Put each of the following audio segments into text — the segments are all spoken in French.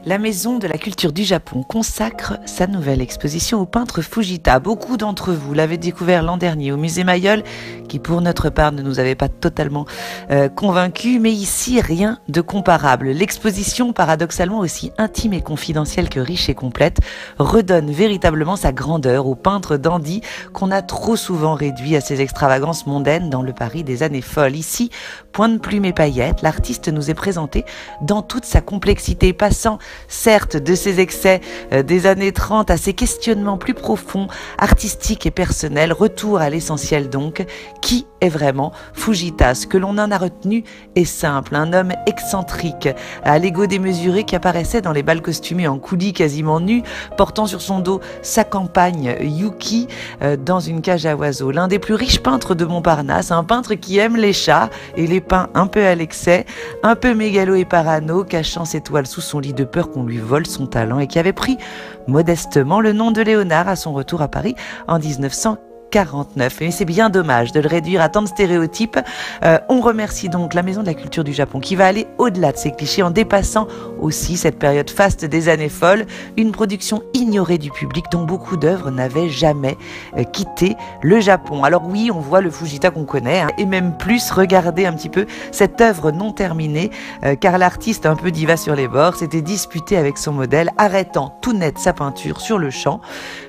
La Maison de la Culture du Japon consacre sa nouvelle exposition au peintre Fujita. Beaucoup d'entre vous l'avaient découvert l'an dernier au musée Mayol, qui pour notre part ne nous avait pas totalement convaincus, mais ici rien de comparable. L'exposition, paradoxalement aussi intime et confidentielle que riche et complète, redonne véritablement sa grandeur au peintre dandy qu'on a trop souvent réduit à ses extravagances mondaines dans le Paris des années folles. Ici, point de plume et paillettes, l'artiste nous est présenté dans toute sa complexité, passant certes de ses excès des années 30 à ses questionnements plus profonds, artistiques et personnels. Retour à l'essentiel donc. Qui est vraiment Fujita? Ce que l'on en a retenu est simple. Un homme excentrique, à l'ego démesuré qui apparaissait dans les bals costumés en coulis quasiment nu, portant sur son dos sa compagne Yuki dans une cage à oiseaux. L'un des plus riches peintres de Montparnasse, un peintre qui aime les chats et les peint un peu à l'excès, un peu mégalo et parano, cachant ses toiles sous son lit de peur qu'on lui vole son talent, et qui avait pris modestement le nom de Léonard à son retour à Paris en 1949. Et c'est bien dommage de le réduire à tant de stéréotypes. On remercie donc la Maison de la Culture du Japon qui va aller au-delà de ces clichés en dépassant aussi cette période faste des années folles, une production ignorée du public dont beaucoup d'œuvres n'avaient jamais quitté le Japon. Alors oui, on voit le Fujita qu'on connaît, et même plus, regardez un petit peu cette œuvre non terminée, car l'artiste un peu diva sur les bords s'était disputé avec son modèle, arrêtant tout net sa peinture sur le champ.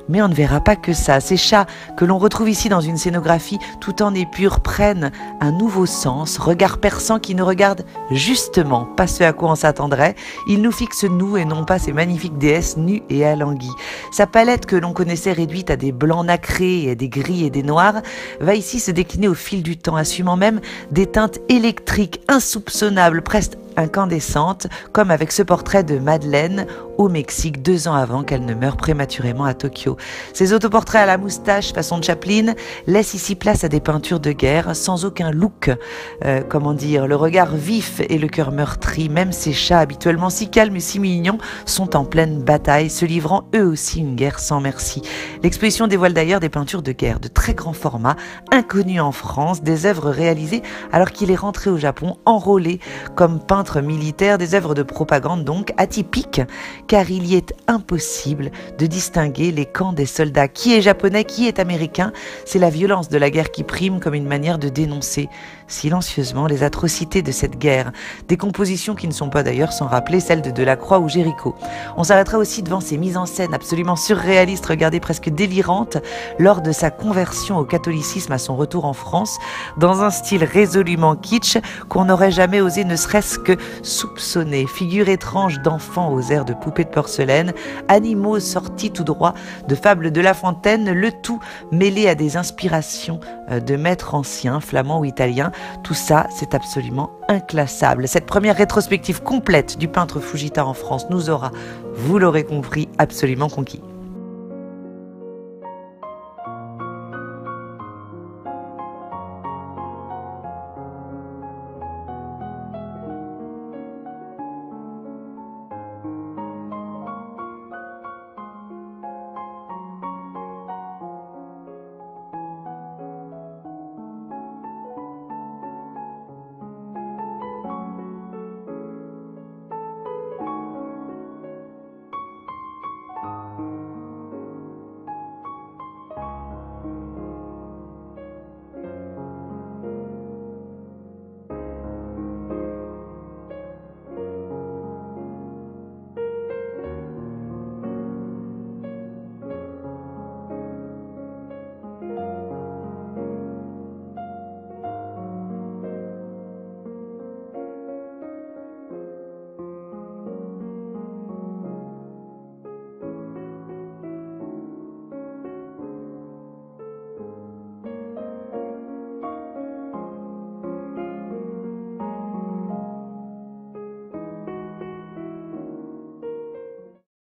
Mais on ne verra pas que ça. Ces chats que l'on retrouve ici dans une scénographie tout en épure prennent un nouveau sens, regard perçant qui ne regarde justement pas ce à quoi on s'attendrait. Il nous fixe nous et non pas ces magnifiques déesses nues et alanguies. Sa palette que l'on connaissait réduite à des blancs nacrés, des gris et des noirs, va ici se décliner au fil du temps, assumant même des teintes électriques insoupçonnables, presque incandescente, comme avec ce portrait de Madeleine au Mexique 2 ans avant qu'elle ne meure prématurément à Tokyo. Ces autoportraits à la moustache façon Chaplin laissent ici place à des peintures de guerre sans aucun look, le regard vif et le cœur meurtri. Même ces chats habituellement si calmes et si mignons sont en pleine bataille, se livrant eux aussi une guerre sans merci. L'exposition dévoile d'ailleurs des peintures de guerre de très grand format, inconnues en France, des œuvres réalisées alors qu'il est rentré au Japon enrôlé comme peintre militaire, des œuvres de propagande donc atypiques, car il y est impossible de distinguer les camps des soldats. Qui est japonais, qui est américain? C'est la violence de la guerre qui prime comme une manière de dénoncer silencieusement les atrocités de cette guerre. Des compositions qui ne sont pas d'ailleurs sans rappeler celles de Delacroix ou Géricault. On s'arrêtera aussi devant ces mises en scène absolument surréalistes, regardées presque délirantes, lors de sa conversion au catholicisme à son retour en France, dans un style résolument kitsch qu'on n'aurait jamais osé ne serait-ce que soupçonner. Figures étranges d'enfants aux airs de poupées de porcelaine, animaux sortis tout droit de fables de La Fontaine, le tout mêlé à des inspirations de maîtres anciens, flamands ou italiens. Tout ça, c'est absolument inclassable. Cette première rétrospective complète du peintre Fujita en France nous aura, vous l'aurez compris, absolument conquis.